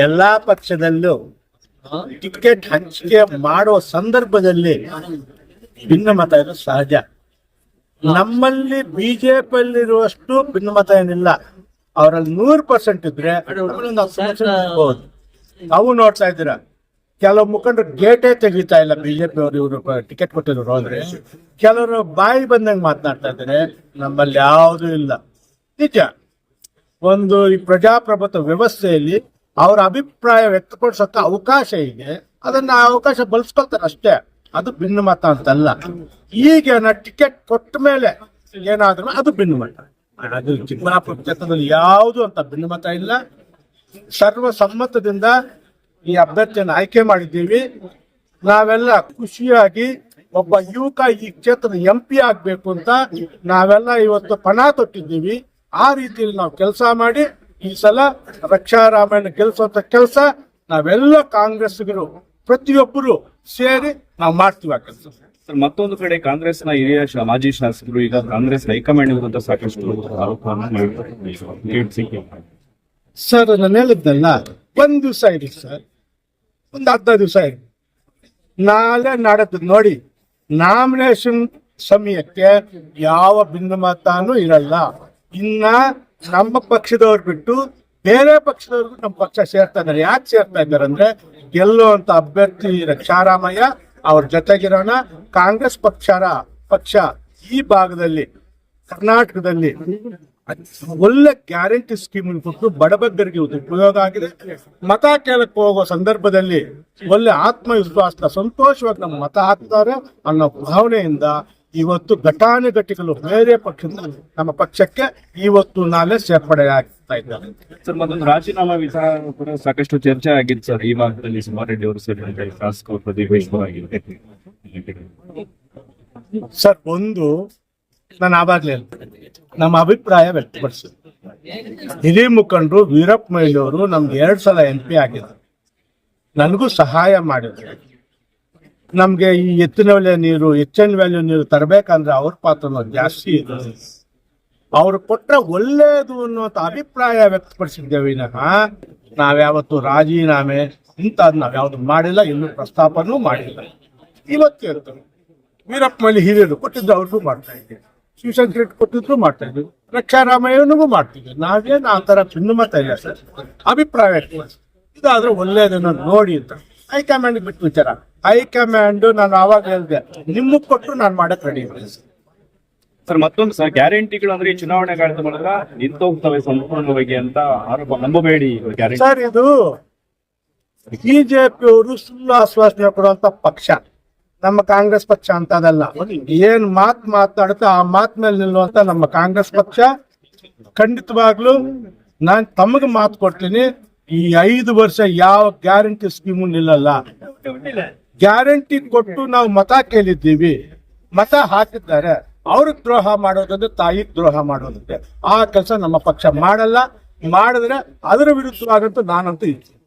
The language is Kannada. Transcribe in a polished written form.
ಎಲ್ಲಾ ಪಕ್ಷದಲ್ಲೂ ಟಿಕೆಟ್ ಹಂಚಿಕೆ ಮಾಡೋ ಸಂದರ್ಭದಲ್ಲಿ ಭಿನ್ನಮತ ಇರೋದು ಸಹಜ. ನಮ್ಮಲ್ಲಿ ಬಿಜೆಪಿಯಲ್ಲಿರುವಷ್ಟು ಭಿನ್ನಮತ ಏನಿಲ್ಲ. ಅವರಲ್ಲಿ 100% ಇದ್ರೆ ಇರ್ಬೋದು. ನಾವು ನೋಡ್ತಾ ಇದ್ದೀರಾ, ಕೆಲವು ಮುಖಂಡರು ಗೇಟೇ ತೆಗಿತಾ ಇಲ್ಲ ಬಿಜೆಪಿ ಅವರು, ಇವರು ಟಿಕೆಟ್ ಕೊಟ್ಟಿದ್ರು ಅಂದ್ರೆ ಕೆಲವರು ಬಾಯಿ ಬಂದಂಗೆ ಮಾತನಾಡ್ತಾ ಇದ್ದಾರೆ. ನಮ್ಮಲ್ಲಿ ಯಾವುದೂ ಇಲ್ಲ. ನಿಜ, ಒಂದು ಈ ಪ್ರಜಾಪ್ರಭುತ್ವ ವ್ಯವಸ್ಥೆಯಲ್ಲಿ ಅವರ ಅಭಿಪ್ರಾಯ ವ್ಯಕ್ತಪಡಿಸೋಕೆ ಅವಕಾಶ ಇದೆ, ಅದನ್ನ ಅವಕಾಶ ಬಳಸ್ಕೊಳ್ತಾರೆ ಅಷ್ಟೇ. ಅದು ಭಿನ್ನಮತ ಅಂತಲ್ಲ. ಈಗ ಟಿಕೆಟ್ ಕೊಟ್ಟ ಮೇಲೆ ಏನಾದ್ರೂ ಅದು ಭಿನ್ನಮತ. ಅದು ಚಿಕ್ಕಬಳ್ಳಾಪುರ ಕ್ಷೇತ್ರದಲ್ಲಿ ಯಾವುದು ಅಂತ ಭಿನ್ನಮತ ಇಲ್ಲ. ಸರ್ವಸಮ್ಮತದಿಂದ ಈ ಅಭ್ಯರ್ಥಿಯನ್ನು ಆಯ್ಕೆ ಮಾಡಿದ್ದೀವಿ. ನಾವೆಲ್ಲ ಖುಷಿಯಾಗಿ ಒಬ್ಬ ಯುವಕ ಈ ಕ್ಷೇತ್ರದ MP ಆಗ್ಬೇಕು ಅಂತ ನಾವೆಲ್ಲ ಇವತ್ತು ಪಣ ತೊಟ್ಟಿದ್ದೀವಿ. ಆ ರೀತಿಯಲ್ಲಿ ನಾವು ಕೆಲಸ ಮಾಡಿ ಈ ಸಲ ರಕ್ಷಾರಾಮಯ್ಯನ ಗೆಲ್ಲಿಸುವಂತ ಕೆಲಸ ನಾವೆಲ್ಲ ಕಾಂಗ್ರೆಸ್ಸಿಗರು ಪ್ರತಿಯೊಬ್ಬರು ಸೇರಿ ನಾವು ಮಾಡ್ತೀವಿ ಆ ಕೆಲಸ. ಸರ್, ಮತ್ತೊಂದು ಕಡೆ ಕಾಂಗ್ರೆಸ್ನ ಹಿರಿಯ ಮಾಜಿ ಶಾಸಕರು ಈಗ ಕಾಂಗ್ರೆಸ್ ಹೈಕಮಾಂಡ್ ವಿರುದ್ಧ ಸಾಕಷ್ಟು ಆರೋಪವನ್ನು ಮಾಡಿದ್ದಾರೆ. ಸರ್, ನಾನು ಹೇಳಿದ್ನಲ್ಲ, ಒಂದ್ ದಿವಸ ಇರಿ ಸರ್, ಒಂದು 15 ದಿವಸ ಇರಿ. ನಾಳೆ ನಾಡದ್ದು ನೋಡಿ, ನಾಮಿನೇಷನ್ ಸಮಯಕ್ಕೆ ಯಾವ ಭಿನ್ನಮತನೂ ಇರಲ್ಲ. ಇನ್ನ ನಮ್ಮ ಪಕ್ಷದವ್ರು ಬಿಟ್ಟು ಬೇರೆ ಪಕ್ಷದವ್ರಿಗೂ ನಮ್ಮ ಪಕ್ಷ ಸೇರ್ತಾ ಇದ್ದಾರೆ. ಯಾಕೆ ಸೇರ್ತಾ ಇದ್ದಾರೆ ಅಂದ್ರೆ, ಗೆಲ್ಲುವಂತ ಅಭ್ಯರ್ಥಿ ರಕ್ಷಾರಾಮಯ್ಯ ಅವ್ರ ಜೊತೆಗಿರೋಣ. ಕಾಂಗ್ರೆಸ್ ಪಕ್ಷ ಈ ಭಾಗದಲ್ಲಿ ಕರ್ನಾಟಕದಲ್ಲಿ ಒಳ್ಳೆ ಗ್ಯಾರಂಟಿ ಸ್ಕೀಮ್ ಕೊಟ್ಟು ಬಡಬಗ್ಗರಿಗೆ ಉಪಯೋಗ ಆಗಿದೆ. ಮತ ಕೇಳಕ್ಕೆ ಹೋಗೋ ಸಂದರ್ಭದಲ್ಲಿ ಒಳ್ಳೆ ಆತ್ಮವಿಶ್ವಾಸ, ಸಂತೋಷವಾಗಿ ನಮ್ಮ ಮತ ಹಾಕ್ತಾರೆ ಅನ್ನೋ ಭಾವನೆಯಿಂದ ಇವತ್ತು ಘಟಾನುಘಟಿಗಳು ಬೇರೆ ಪಕ್ಷದಿಂದ ನಮ್ಮ ಪಕ್ಷಕ್ಕೆ ಇವತ್ತು ನಾಳೆ ಸೇರ್ಪಡೆ ಆಗ್ತಾ ಇದ್ದಾರೆ. ಸರ್, ಮತ್ತೊಂದು ರಾಜೀನಾಮಾ ವಿಚಾರ ಕೂಡ ಸಾಕಷ್ಟು ಚರ್ಚೆ ಆಗಿತ್ತು ಸರ್. ಈ ಭಾಗದಲ್ಲಿ ಸುಮಾರೆಡ್ಡಿ ಅವರು ಸೇರಿದಂತೆ ಶಾಸಕರು ಪ್ರತಿಭಟಿಸಲಾಗಿದೆ. ಸರ್, ಒಂದು ನಾನು ಆವಾಗಲೇ ನಮ್ಮ ಅಭಿಪ್ರಾಯ ವ್ಯಕ್ತಪಡಿಸಿದೆ. ಹಿರಿಯ ಮುಖಂಡರು ವೀರಪ್ಪ ಮೊಯ್ಲಿಯವರು ನಮ್ಗೆ 2 ಸಲ MP ಆಗಿದ್ರು. ನನಗೂ ಸಹಾಯ ಮಾಡಿದ್ರು. ನಮ್ಗೆ ಈ ಎತ್ತಿನ ವ್ಯಾಲ್ಯೂ ನೀರು ತರಬೇಕಂದ್ರೆ ಅವ್ರ ಪಾತ್ರ ಜಾಸ್ತಿ ಇದೆ. ಅವ್ರು ಕೊಟ್ರೆ ಒಳ್ಳೇದು ಅನ್ನುವಂತ ಅಭಿಪ್ರಾಯ ವ್ಯಕ್ತಪಡಿಸಿದ್ದೇವೆ ವಿನಃ ನಾವ್ಯಾವತ್ತು ರಾಜೀನಾಮೆ ಇಂಥದ್ದು ನಾವ್ಯಾವ್ದು ಮಾಡಿಲ್ಲ, ಇನ್ನೂ ಪ್ರಸ್ತಾಪನೂ ಮಾಡಿಲ್ಲ. ಇವತ್ತು ಹೇಳ್ತಾರೆ ವೀರಪ್ಪ ಮೊಯ್ಲಿ ಹಿರಿಯರು ಕೊಟ್ಟಿದ್ರು, ಅವ್ರಿಗೂ ಮಾಡ್ತಾ ಇದ್ದೀವಿ. ಶಿವಶಂಕರ್ ರೆಡ್ಡಿ ಕೊಟ್ಟಿದ್ರು ಮಾಡ್ತಾ ಇದ್ವಿ, ರಕ್ಷಾರಾಮಯ್ಯನಿಗೂ ಮಾಡ್ತಿದ್ವಿ. ನಾವೇನು ಆ ಥರ ಭಿನ್ನಮತ ಇಲ್ಲ ಸರ್. ಅಭಿಪ್ರಾಯ ಇದಾದ್ರೆ ಒಳ್ಳೇದನ್ನು ನೋಡಿ ಅಂತ ಹೈಕಮಾಂಡ್ ಬಿಟ್ಟು ವಿಚಾರ. ಹೈಕಮಾಂಡ್ ನಾನು ಆವಾಗ ಹೇಳಿದೆ, ನಿಮಗೆ ಕೊಟ್ಟರು ನಾನು ಮಾಡಕ್ ರೆಡಿ ಇದ್ದೀನಿ ಸರ್. ಮತ್ತೊಂದು ಸರ್, ಗ್ಯಾರಂಟಿಗಳು ಅಂದ್ರೆ ಈ ಚುನಾವಣೆ ಕಾಲದ ಮೂಲಕ ನಿಂತೋಗ್ತವೆ ಸಂಪೂರ್ಣವಾಗಿ ಅಂತ ಆರೋಪ ನಂಬಬೇಡಿ. ಸರ್, ಇದು ಬಿಜೆಪಿಯವರು ಸುಳ್ಳು ಆಶ್ವಾಸನೆ ಕೊಡುವಂತ ಪಕ್ಷ. ನಮ್ಮ ಕಾಂಗ್ರೆಸ್ ಪಕ್ಷ ಅಂತ ಅದಲ್ಲ. ಏನ್ ಮಾತಾಡುತ್ತೆ ಆ ಮಾತ್ ಮೇಲೆ ನಿಲ್ಲುವಂತ ನಮ್ಮ ಕಾಂಗ್ರೆಸ್ ಪಕ್ಷ. ಖಂಡಿತವಾಗ್ಲೂ ನಾನ್ ತಮಗೆ ಮಾತು ಕೊಡ್ತೀನಿ, ಈ 5 ವರ್ಷ ಯಾವ ಗ್ಯಾರಂಟಿ ಸ್ಕೀಮು ನಿಲ್ಲಲ್ಲ. ಗ್ಯಾರಂಟಿ ಕೊಟ್ಟು ನಾವು ಮತ ಕೇಳಿದ್ದೀವಿ, ಮತ ಹಾಕಿದ್ದಾರೆ. ಅವ್ರಿಗೆ ದ್ರೋಹ ಮಾಡೋದಂದ್ರೆ ತಾಯಿಗೆ ದ್ರೋಹ ಮಾಡೋದಂತೆ. ಆ ಕೆಲಸ ನಮ್ಮ ಪಕ್ಷ ಮಾಡಲ್ಲ. ಮಾಡಿದ್ರೆ ಅದರ ವಿರುದ್ಧವಾಗಂತೂ ನಾನಂತೂ ಇದ್ದೀನಿ.